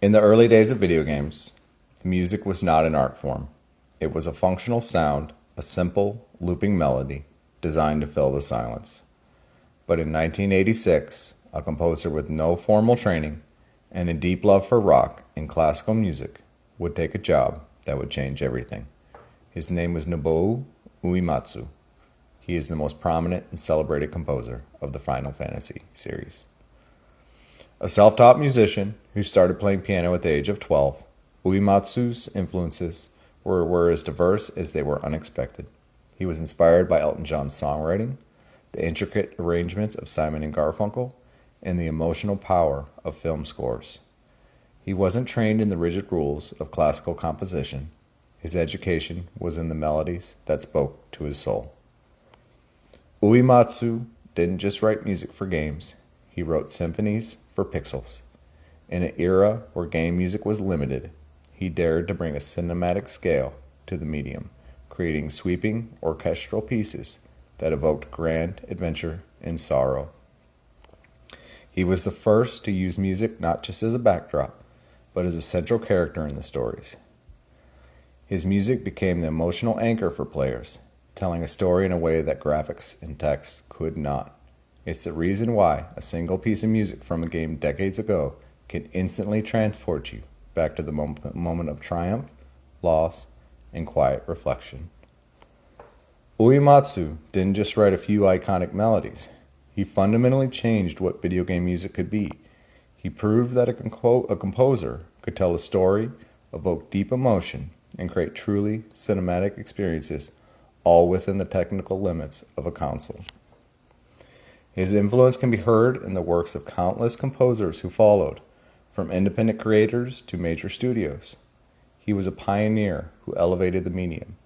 In the early days of video games, the music was not an art form. It was a functional sound, a simple, looping melody designed to fill the silence. But in 1986, a composer with no formal training and a deep love for rock and classical music would take a job that would change everything. His name was Nobuo Uematsu. He is the most prominent and celebrated composer of the Final Fantasy series. A self-taught musician who started playing piano at the age of 12, Uematsu's influences were as diverse as they were unexpected. He was inspired by Elton John's songwriting, the intricate arrangements of Simon and Garfunkel, and the emotional power of film scores. He wasn't trained in the rigid rules of classical composition. His education was in the melodies that spoke to his soul. Uematsu didn't just write music for games. He wrote symphonies for pixels. In an era where game music was limited, he dared to bring a cinematic scale to the medium, creating sweeping orchestral pieces that evoked grand adventure and sorrow. He was the first to use music not just as a backdrop, but as a central character in the stories. His music became the emotional anchor for players, telling a story in a way that graphics and text could not. It's the reason why a single piece of music from a game decades ago can instantly transport you back to the moment of triumph, loss, and quiet reflection. Uematsu didn't just write a few iconic melodies. He fundamentally changed what video game music could be. He proved that a composer could tell a story, evoke deep emotion, and create truly cinematic experiences, all within the technical limits of a console. His influence can be heard in the works of countless composers who followed, from independent creators to major studios. He was a pioneer who elevated the medium,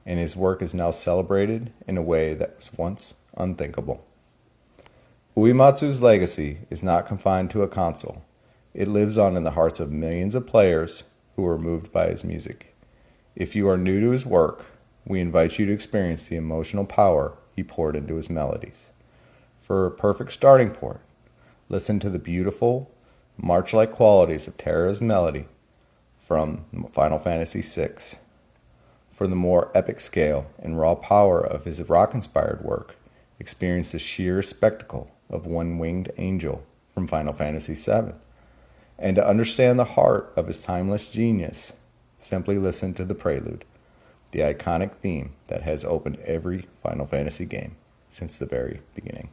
and his work is now celebrated in a way that was once unthinkable. Uematsu's legacy is not confined to a console. It lives on in the hearts of millions of players who are moved by his music. If you are new to his work, we invite you to experience the emotional power he poured into his melodies. For a perfect starting point, listen to the beautiful, march-like qualities of Terra's melody from Final Fantasy VI. For the more epic scale and raw power of his rock-inspired work, experience the sheer spectacle of One-Winged Angel from Final Fantasy VII. And to understand the heart of his timeless genius, simply listen to the prelude, the iconic theme that has opened every Final Fantasy game since the very beginning.